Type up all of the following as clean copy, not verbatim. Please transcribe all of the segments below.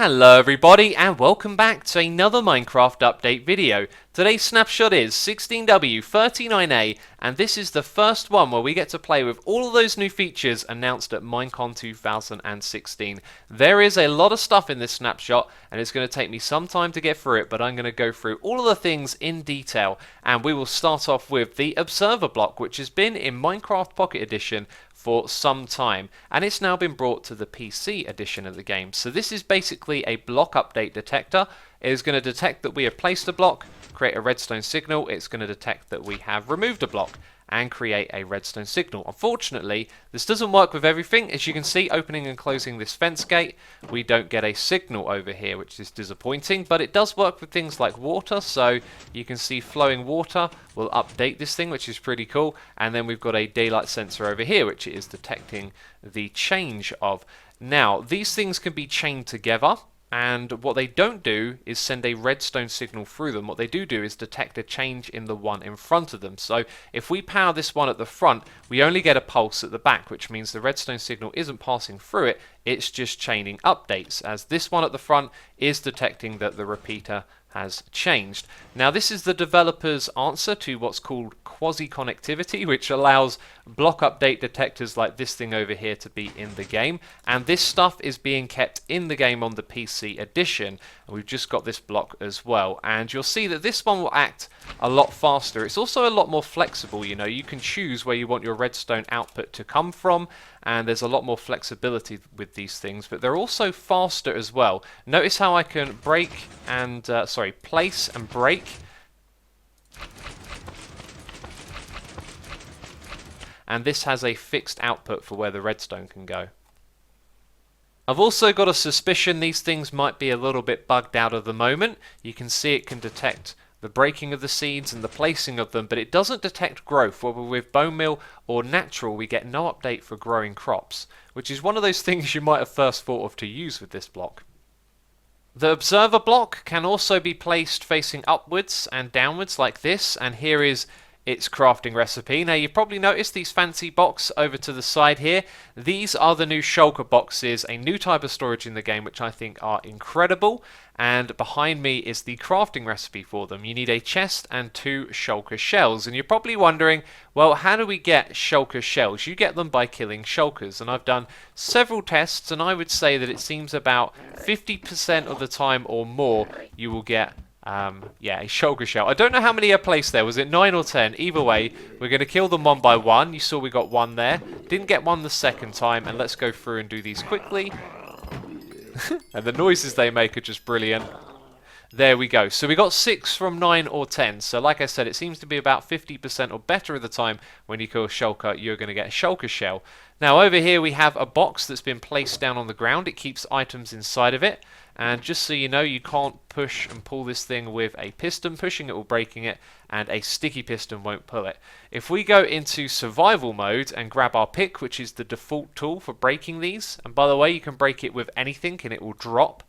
Hello everybody and welcome back to another Minecraft update video. Today's snapshot is 16w39a and this is the first one where we get to play with all of those new features announced at Minecon 2016. There is a lot of stuff in this snapshot and it's going to take me some time to get through it, but I'm going to go through all of the things in detail, and we will start off with the observer block, which has been in Minecraft Pocket Edition for some time, and it's now been brought to the PC edition of the game. So this is basically a block update detector. It is going to detect that we have placed a block, create a redstone signal. It's going to detect that we have removed a block and create a redstone signal. Unfortunately, this doesn't work with everything. As you can see, opening and closing this fence gate, we don't get a signal over here, which is disappointing, but it does work with things like water. So you can see flowing water will update this thing, which is pretty cool. And then we've got a daylight sensor over here, which is detecting the change of. Now, these things can be chained together, and what they don't do is send a redstone signal through them. What they do is detect a change in the one in front of them. So if we power this one at the front, we only get a pulse at the back, which means the redstone signal isn't passing through it, it's just chaining updates, as this one at the front is detecting that the repeater has changed. Now, this is the developer's answer to what's called quasi-connectivity, which allows block update detectors like this thing over here to be in the game, and this stuff is being kept in the game on the PC edition. And we've just got this block as well, and you'll see that this one will act a lot faster. It's also a lot more flexible. You know, you can choose where you want your redstone output to come from, and there's a lot more flexibility with these things, but they're also faster as well. Notice how I can break and place and break, and this has a fixed output for where the redstone can go. I've also got a suspicion these things might be a little bit bugged out at the moment. You can see it can detect the breaking of the seeds and the placing of them, but it doesn't detect growth. Whether with bone meal or natural, we get no update for growing crops, which is one of those things you might have first thought of to use with this block. The observer block can also be placed facing upwards and downwards like this, and here is its crafting recipe. Now, you've probably noticed these fancy boxes over to the side here. These are the new Shulker boxes, a new type of storage in the game, which I think are incredible. And behind me is the crafting recipe for them. You need a chest and 2 Shulker shells. And you're probably wondering, well, how do we get Shulker shells? You get them by killing Shulkers. And I've done several tests, and I would say that it seems about 50% of the time or more you will get a Shulker shell. I don't know how many are placed there. Was it 9 or 10? Either way, we're going to kill them one by one. You saw we got one there. Didn't get one the second time, and let's go through and do these quickly. And the noises they make are just brilliant. There we go. So we got 6 from 9 or 10. So like I said, it seems to be about 50% or better of the time when you kill a Shulker, you're going to get a Shulker shell. Now over here we have a box that's been placed down on the ground. It keeps items inside of it. And just so you know, you can't push and pull this thing with a piston. Pushing it or breaking it, and a sticky piston won't pull it. If we go into survival mode and grab our pick, which is the default tool for breaking these, and by the way, you can break it with anything and it will drop.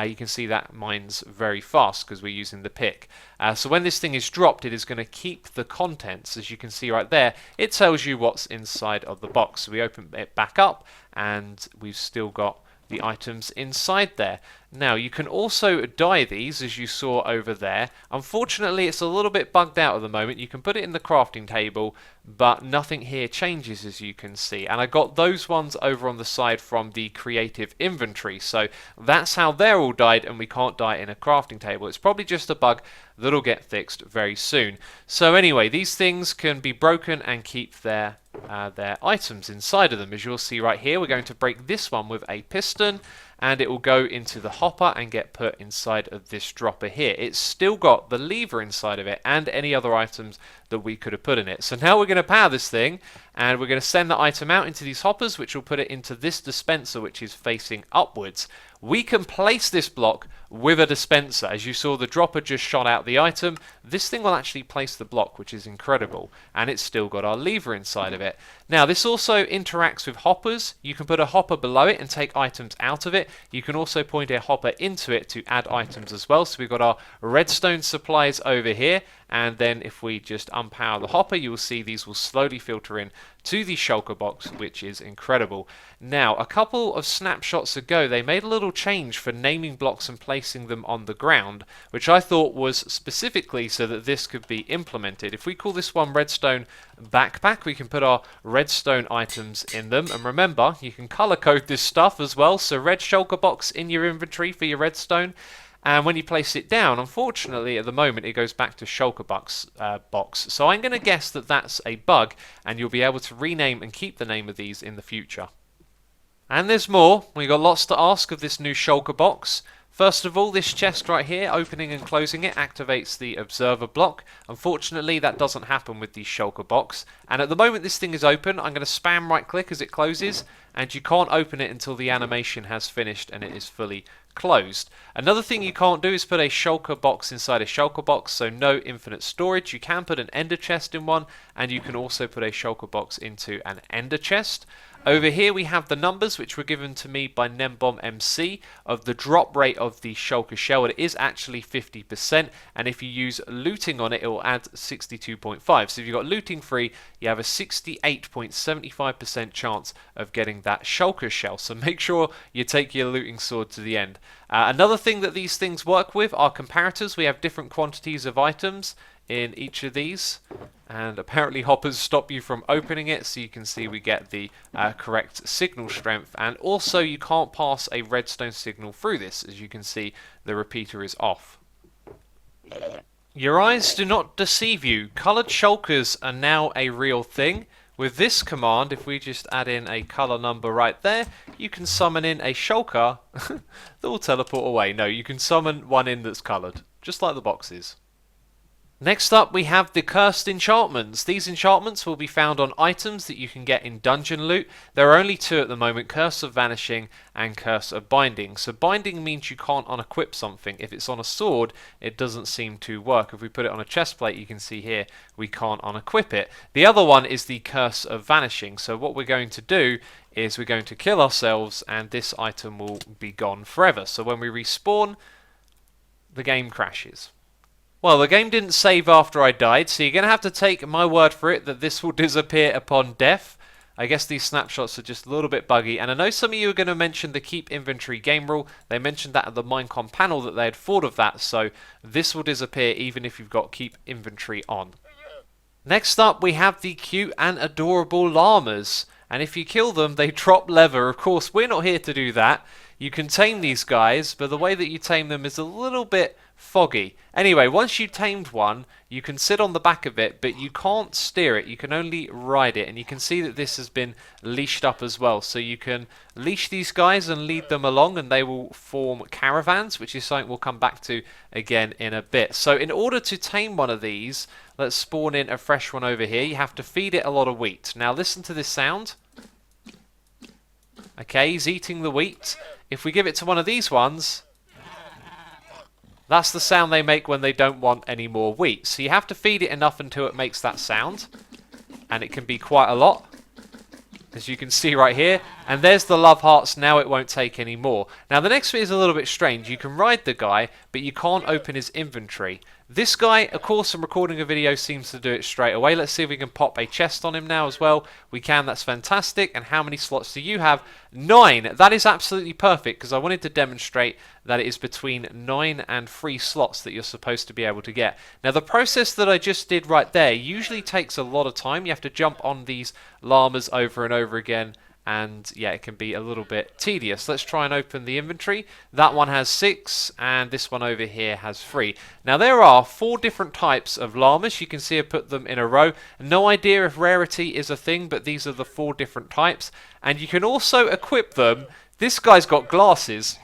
You can see that mine's very fast because we're using the pick. So when this thing is dropped, it is going to keep the contents. As you can see right there, it tells you what's inside of the box. So we open it back up and we've still got the items inside there. Now, you can also dye these, as you saw over there. Unfortunately, it's a little bit bugged out at the moment. You can put it in the crafting table, but nothing here changes, as you can see. And I got those ones over on the side from the creative inventory. So that's how they're all dyed, and we can't dye it in a crafting table. It's probably just a bug that'll get fixed very soon. So anyway, these things can be broken and keep their items inside of them. As you'll see right here, we're going to break this one with a piston, and it will go into the hopper and get put inside of this dropper here. It's still got the lever inside of it and any other items that we could have put in it. So now we're going to power this thing, and we're going to send the item out into these hoppers, which will put it into this dispenser, which is facing upwards. We can place this block with a dispenser. As you saw, the dropper just shot out the item. This thing will actually place the block, which is incredible, and it's still got our lever inside of it. Now this also interacts with hoppers. You can put a hopper below it and take items out of it. You can also point a hopper into it to add items as well. So we've got our redstone supplies over here, and then if we just unpower the hopper, you will see these will slowly filter in to the shulker box, which is incredible. Now, a couple of snapshots ago, they made a little change for naming blocks and placing them on the ground, which I thought was specifically so that this could be implemented. If we call this one redstone backpack, we can put our redstone items in them. And remember, you can color code this stuff as well. So red shulker box in your inventory for your redstone. And when you place it down, unfortunately, at the moment, it goes back to shulker box. So I'm going to guess that that's a bug, and you'll be able to rename and keep the name of these in the future. And there's more. We've got lots to ask of this new shulker box. First of all, this chest right here, opening and closing it, activates the observer block. Unfortunately, that doesn't happen with the shulker box. And at the moment this thing is open, I'm going to spam right click as it closes, and you can't open it until the animation has finished and it is fully closed. Another thing you can't do is put a shulker box inside a shulker box, so no infinite storage. You can put an ender chest in one, and you can also put a shulker box into an ender chest. Over here we have the numbers which were given to me by NemBombMC of the drop rate of the shulker shell. It is actually 50%, and if you use looting on it, it will add 62.5. So if you've got looting free, you have a 68.75% chance of getting that shulker shell. So make sure you take your looting sword to the end. Another thing that these things work with are comparators. We have different quantities of items in each of these, and apparently hoppers stop you from opening it, so you can see we get the correct signal strength, and also you can't pass a redstone signal through this. As you can see, the repeater is off. Your eyes do not deceive you. Coloured shulkers are now a real thing. With this command, if we just add in a colour number right there, you can summon in a shulker that will teleport away. No, you can summon one in that's coloured, just like the boxes. Next up, we have the cursed enchantments. These enchantments will be found on items that you can get in dungeon loot. There are only two at the moment, Curse of Vanishing and Curse of Binding. So binding means you can't unequip something. If it's on a sword, it doesn't seem to work. If we put it on a chest plate, you can see here, we can't unequip it. The other one is the Curse of Vanishing. So what we're going to do is we're going to kill ourselves, and this item will be gone forever. So when we respawn, the game crashes. Well, the game didn't save after I died, so you're going to have to take my word for it that this will disappear upon death. I guess these snapshots are just a little bit buggy, and I know some of you are going to mention the keep inventory game rule. They mentioned that at the minecon panel that they had thought of that, so this will disappear even if you've got keep inventory on. Next up, we have the cute and adorable llamas, and if you kill them, they drop leather. Of course, we're not here to do that. You can tame these guys, but the way that you tame them is a little bit foggy. Anyway, once you've tamed one, you can sit on the back of it, but you can't steer it. You can only ride it, and you can see that this has been leashed up as well. So you can leash these guys and lead them along, and they will form caravans, which is something we'll come back to again in a bit. So in order to tame one of these, let's spawn in a fresh one over here. You have to feed it a lot of wheat. Now listen to this sound. Okay, he's eating the wheat. If we give it to one of these ones, that's the sound they make when they don't want any more wheat. So you have to feed it enough until it makes that sound. And it can be quite a lot, as you can see right here. And there's the love hearts. Now it won't take any more. Now the next bit is a little bit strange. You can ride the guy, but you can't open his inventory. This guy, of course, from recording a video seems to do it straight away. Let's see if we can pop a chest on him now as well. We can, that's fantastic. And how many slots do you have? 9. That is absolutely perfect, because I wanted to demonstrate that it is between 9 and 3 slots that you're supposed to be able to get. Now the process that I just did right there usually takes a lot of time. You have to jump on these llamas over and over again. And yeah, it can be a little bit tedious. Let's try and open the inventory. That one has 6, and this one over here has 3. Now there are 4 different types of llamas. You can see I put them in a row. No idea if rarity is a thing, but these are the 4 different types. And you can also equip them. This guy's got glasses.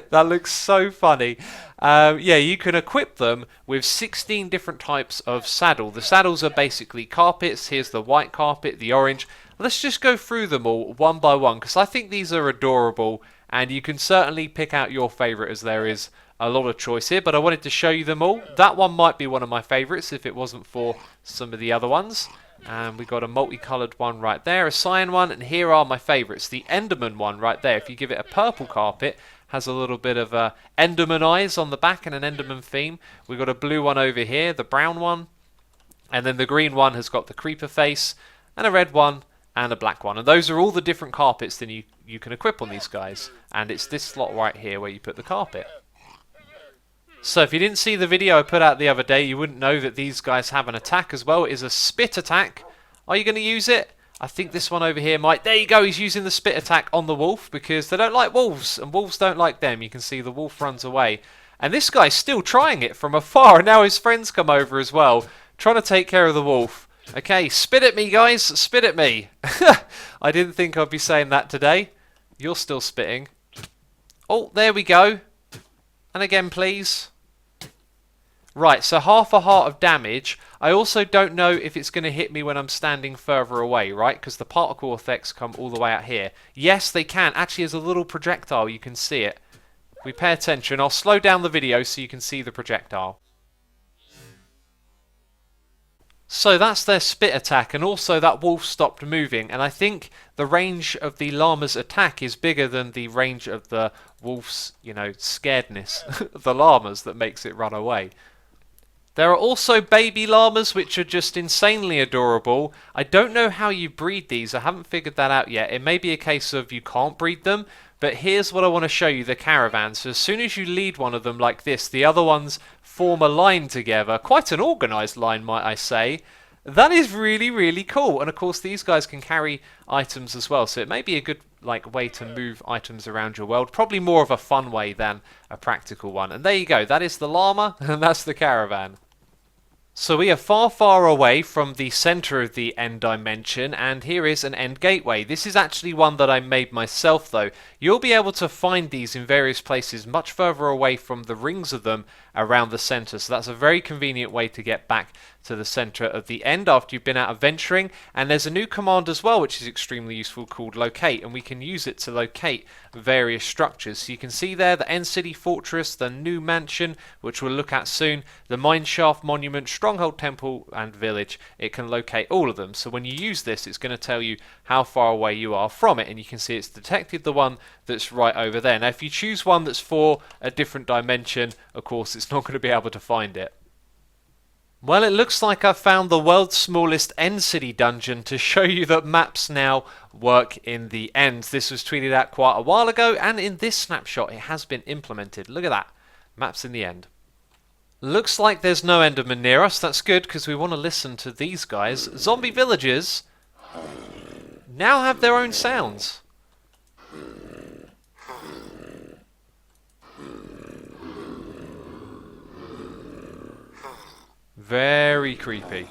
That looks so funny. Yeah, you can equip them with 16 different types of saddle. The saddles are basically carpets. Here's the white carpet, the orange. Let's just go through them all one by one, because I think these are adorable, and you can certainly pick out your favourite, as there is a lot of choice here, but I wanted to show you them all. That one might be one of my favourites if it wasn't for some of the other ones. And we got a multicolored one right there, a cyan one, and here are my favourites. The Enderman one right there, if you give it a purple carpet, has a little bit of Enderman eyes on the back and an Enderman theme. We've got a blue one over here, the brown one, and then the green one has got the creeper face, and a red one, and a black one. And those are all the different carpets that you can equip on these guys. And it's this slot right here where you put the carpet. So if you didn't see the video I put out the other day, you wouldn't know that these guys have an attack as well. It is a spit attack. Are you going to use it? I think this one over here might. There you go, he's using the spit attack on the wolf because they don't like wolves, and wolves don't like them. You can see the wolf runs away. And this guy's still trying it from afar, and now his friends come over as well, trying to take care of the wolf. Okay, spit at me, guys, spit at me. I didn't think I'd be saying that today. You're still spitting. Oh, there we go. And again, please. Right, so half a heart of damage. I also don't know if it's going to hit me when I'm standing further away, right? Because the particle effects come all the way out here. Yes, they can. Actually, as a little projectile, you can see it. If we pay attention, I'll slow down the video so you can see the projectile. So that's their spit attack, and also that wolf stopped moving, and I think the range of the llama's attack is bigger than the range of the wolf's, scaredness of the llamas that makes it run away. There are also baby llamas which are just insanely adorable. I don't know how you breed these, I haven't figured that out yet. It may be a case of you can't breed them, but here's what I want to show you, the caravan. So as soon as you lead one of them like this, the other ones form a line together. Quite an organised line, might I say. That is really, really cool. And of course, these guys can carry items as well. So it may be a good way to move items around your world. Probably more of a fun way than a practical one. And there you go. That is the llama, and that's the caravan. So we are far, far away from the centre of the end dimension, and here is an end gateway. This is actually one that I made myself though. You'll be able to find these in various places much further away from the rings of them around the centre, so that's a very convenient way to get back to the centre of the end after you've been out adventuring. And there's a new command as well which is extremely useful called locate, and we can use it to locate various structures. So you can see there the end city fortress, the new mansion which we'll look at soon, the mineshaft monument, stronghold temple and village. It can locate all of them, so when you use this it's going to tell you how far away you are from it, and you can see it's detected the one that's right over there. Now if you choose one that's for a different dimension, of course it's not going to be able to find it. Well, it looks like I've found the world's smallest end city dungeon to show you that maps now work in the end. This was tweeted out quite a while ago, and in this snapshot it has been implemented. Look at that. Maps in the end. Looks like there's no Enderman near us. That's good, because we want to listen to these guys. Zombie villagers now have their own sounds. Very creepy.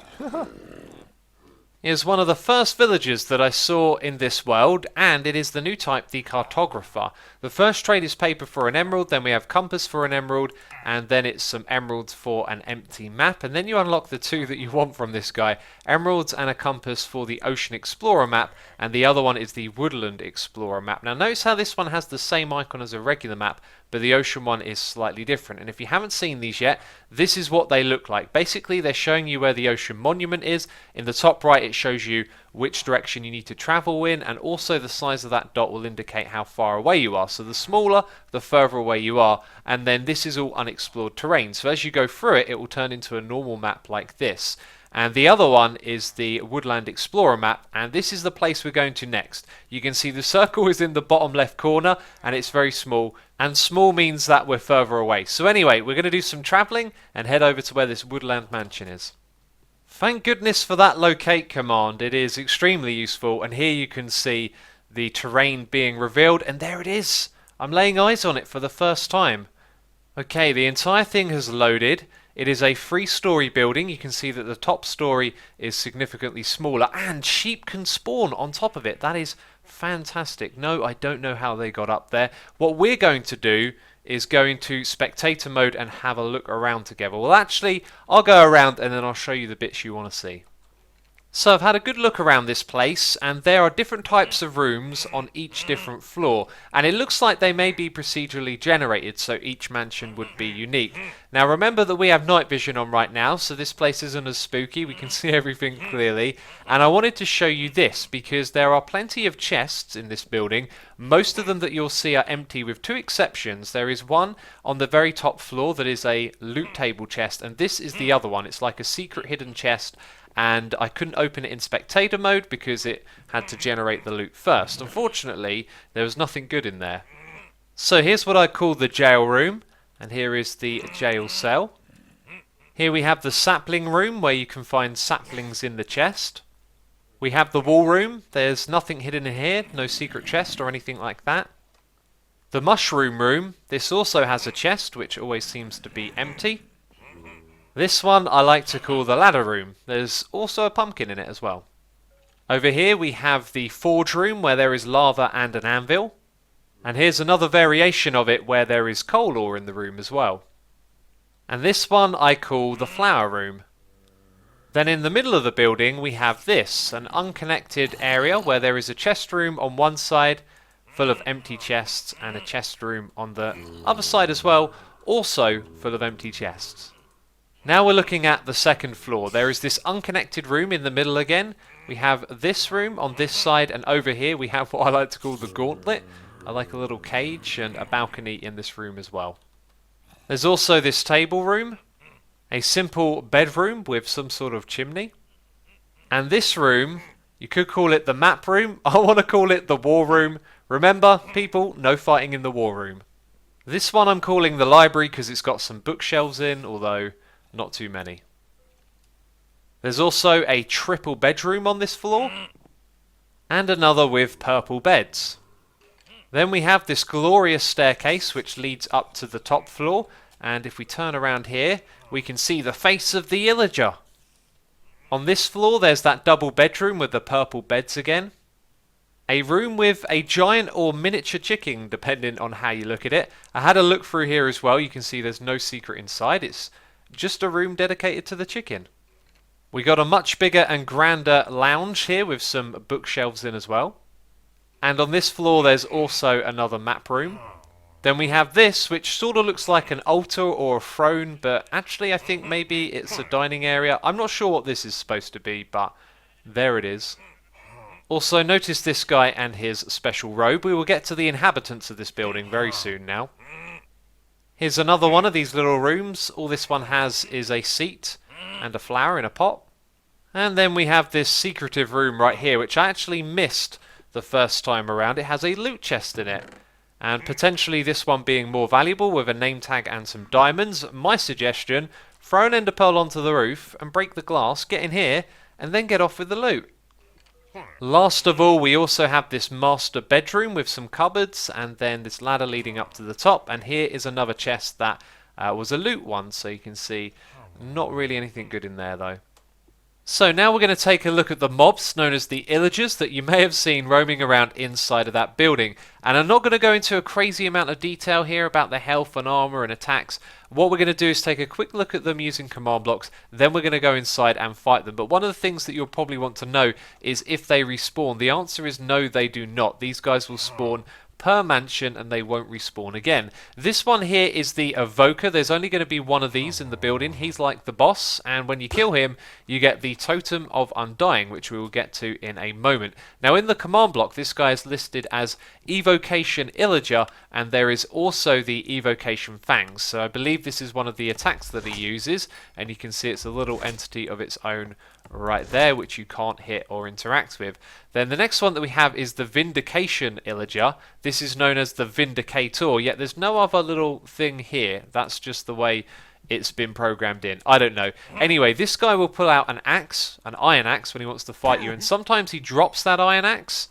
Is one of the first villagers that I saw in this world, and it is the new type, the cartographer. The first trade is paper for an emerald, then we have compass for an emerald, and then it's some emeralds for an empty map, and then you unlock the two that you want from this guy, emeralds and a compass for the Ocean Explorer map, and the other one is the Woodland Explorer map. Now notice how this one has the same icon as a regular map, but the ocean one is slightly different. And if you haven't seen these yet, this is what they look like. Basically, they're showing you where the ocean monument is. In the top right, it shows you which direction you need to travel in, and also the size of that dot will indicate how far away you are. So the smaller, the further away you are, and then this is all unexplored terrain. So as you go through it, it will turn into a normal map like this. And the other one is the Woodland Explorer map, and this is the place we're going to next. You can see the circle is in the bottom left corner, and it's very small, and small means that we're further away. So anyway, we're going to do some travelling and head over to where this woodland mansion is. Thank goodness for that locate command. It is extremely useful, and here you can see the terrain being revealed, and there it is. I'm laying eyes on it for the first time. Okay, the entire thing has loaded. It is a 3-story building. You can see that the top story is significantly smaller, and sheep can spawn on top of it. That is fantastic. No, I don't know how they got up there. What we're going to do is go into spectator mode and have a look around together. Well, actually, I'll go around and then I'll show you the bits you want to see. So I've had a good look around this place, and there are different types of rooms on each different floor, and it looks like they may be procedurally generated, so each mansion would be unique. Now remember that we have night vision on right now, so this place isn't as spooky, we can see everything clearly, and I wanted to show you this because there are plenty of chests in this building. Most of them that you'll see are empty with two exceptions. There is one on the very top floor that is a loot table chest, and this is the other one. It's like a secret hidden chest, and I couldn't open it in spectator mode because it had to generate the loot first. Unfortunately, there was nothing good in there. So here's what I call the jail room, and here is the jail cell. Here we have the sapling room where you can find saplings in the chest. We have the wall room. There's nothing hidden in here, no secret chest or anything like that. The mushroom room. This also has a chest which always seems to be empty. This one I like to call the ladder room. There's also a pumpkin in it as well. Over here we have the forge room where there is lava and an anvil. And here's another variation of it where there is coal ore in the room as well. And this one I call the flower room. Then in the middle of the building we have this, an unconnected area where there is a chest room on one side full of empty chests, and a chest room on the other side as well, also full of empty chests. Now we're looking at the second floor. There is this unconnected room in the middle again. We have this room on this side, and over here we have what I like to call the gauntlet. I like a little cage and a balcony in this room as well. There's also this table room, a simple bedroom with some sort of chimney. And this room, you could call it the map room. I want to call it the war room. Remember, people, no fighting in the war room. This one I'm calling the library because it's got some bookshelves in, although not too many. There's also a triple bedroom on this floor, and another with purple beds. Then we have this glorious staircase which leads up to the top floor, and if we turn around here we can see the face of the Illager. On this floor there's that double bedroom with the purple beds again. A room with a giant or miniature chicken, depending on how you look at it. I had a look through here as well. You can see there's no secret inside. It's just a room dedicated to the chicken. We got a much bigger and grander lounge here with some bookshelves in as well. And on this floor there's also another map room. Then we have this, which sort of looks like an altar or a throne, but actually I think maybe it's a dining area. I'm not sure what this is supposed to be, but there it is. Also notice this guy and his special robe. We will get to the inhabitants of this building very soon now. Here's another one of these little rooms. All this one has is a seat and a flower in a pot. And then we have this secretive room right here, which I actually missed the first time around. It has a loot chest in it. And potentially this one being more valuable with a name tag and some diamonds. My suggestion, throw an ender pearl onto the roof and break the glass, get in here, and then get off with the loot. Last of all, we also have this master bedroom with some cupboards, and then this ladder leading up to the top, and here is another chest that was a loot one, so you can see not really anything good in there though. So now we're going to take a look at the mobs known as the Illagers that you may have seen roaming around inside of that building. And I'm not going to go into a crazy amount of detail here about their health and armor and attacks. What we're going to do is take a quick look at them using command blocks, then we're going to go inside and fight them. But one of the things that you'll probably want to know is if they respawn. The answer is no, they do not. These guys will spawn per mansion and they won't respawn again. This one here is the Evoker. There's only going to be one of these in the building. He's like the boss, and when you kill him you get the Totem of Undying, which we will get to in a moment. Now in the command block this guy is listed as Evocation Illager, and there is also the Evocation Fangs. So I believe this is one of the attacks that he uses, and you can see it's a little entity of its own right there, which you can't hit or interact with. Then the next one that we have is the Vindication Illager. This is known as the Vindicator, yet there's no other little thing here. That's just the way it's been programmed in. I don't know. Anyway, this guy will pull out an axe, an iron axe, when he wants to fight you, and sometimes he drops that iron axe,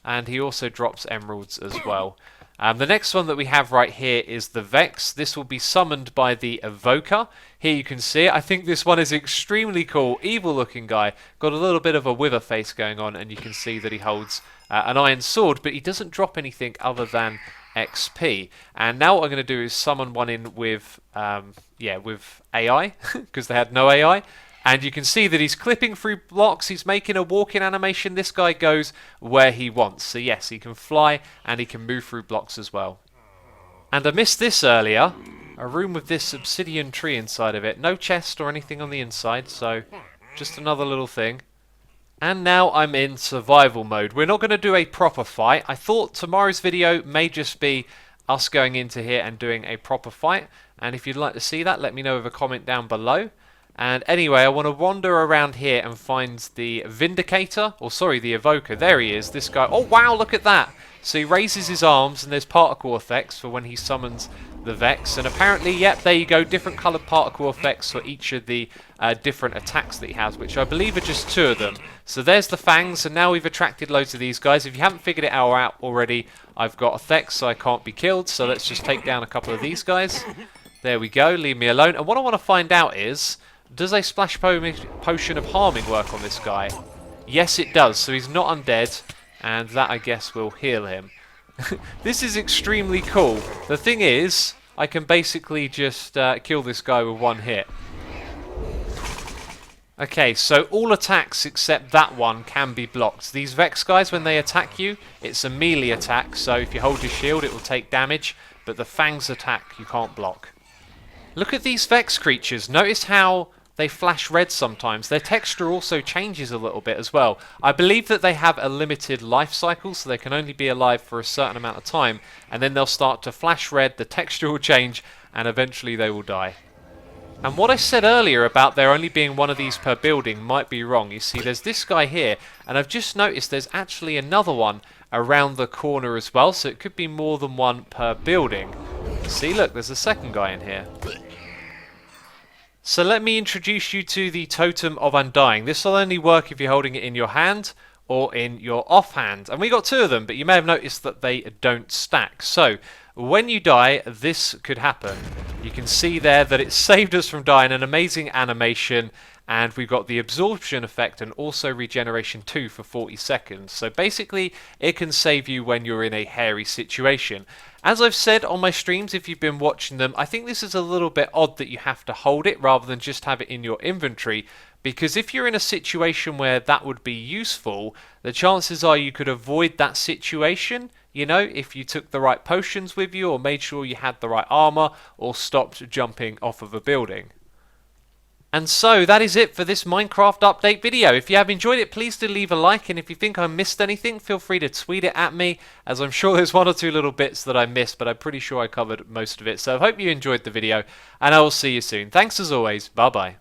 and he also drops emeralds as well. The next one that we have right here is the Vex. This will be summoned by the Evoker. Here you can see it. I think this one is extremely cool. Evil looking guy. Got a little bit of a wither face going on, and you can see that he holds an iron sword, but he doesn't drop anything other than XP. And now what I'm going to do is summon one in with, with AI, because they had no AI. And you can see that he's clipping through blocks, he's making a walking animation. This guy goes where he wants. So yes, he can fly and he can move through blocks as well. And I missed this earlier. A room with this obsidian tree inside of it. No chest or anything on the inside, so just another little thing. And now I'm in survival mode. We're not going to do a proper fight. I thought tomorrow's video may just be us going into here and doing a proper fight. And if you'd like to see that, let me know with a comment down below. And anyway, I want to wander around here and find the Vindicator. Or sorry, the Evoker. There he is. This guy. Oh wow, look at that. So he raises his arms and there's particle effects for when he summons the Vex. And apparently, yep, there you go. Different coloured particle effects for each of the different attacks that he has, which I believe are just 2 of them. So there's the fangs, and now we've attracted loads of these guys. If you haven't figured it out already, I've got effects so I can't be killed. So let's just take down a couple of these guys. There we go. Leave me alone. And what I want to find out is, does a splash potion of harming work on this guy? Yes, it does. So he's not undead, and that, I guess, will heal him. This is extremely cool. The thing is, I can basically just kill this guy with 1 hit. Okay, so all attacks except that one can be blocked. These Vex guys, when they attack you, it's a melee attack, so if you hold your shield it will take damage, but the Fangs attack you can't block. Look at these Vex creatures. Notice how they flash red sometimes. Their texture also changes a little bit as well. I believe that they have a limited life cycle, so they can only be alive for a certain amount of time, and then they'll start to flash red, the texture will change, and eventually they will die. And what I said earlier about there only being 1 of these per building might be wrong. You see, there's this guy here, and I've just noticed there's actually another one around the corner as well, so it could be more than 1 per building. See, look, there's a second guy in here. So let me introduce you to the Totem of Undying. This will only work if you're holding it in your hand or in your offhand. And we got 2 of them, but you may have noticed that they don't stack. So when you die, this could happen. You can see there that it saved us from dying, an amazing animation, and we've got the absorption effect and also regeneration 2 for 40 seconds. So basically, it can save you when you're in a hairy situation. As I've said on my streams, if you've been watching them, I think this is a little bit odd that you have to hold it rather than just have it in your inventory, because if you're in a situation where that would be useful, the chances are you could avoid that situation, you know, if you took the right potions with you or made sure you had the right armor or stopped jumping off of a building. And so that is it for this Minecraft update video. If you have enjoyed it, please do leave a like, and if you think I missed anything, feel free to tweet it at me, as I'm sure there's 1 or 2 little bits that I missed, but I'm pretty sure I covered most of it. So I hope you enjoyed the video, and I will see you soon. Thanks as always. Bye bye.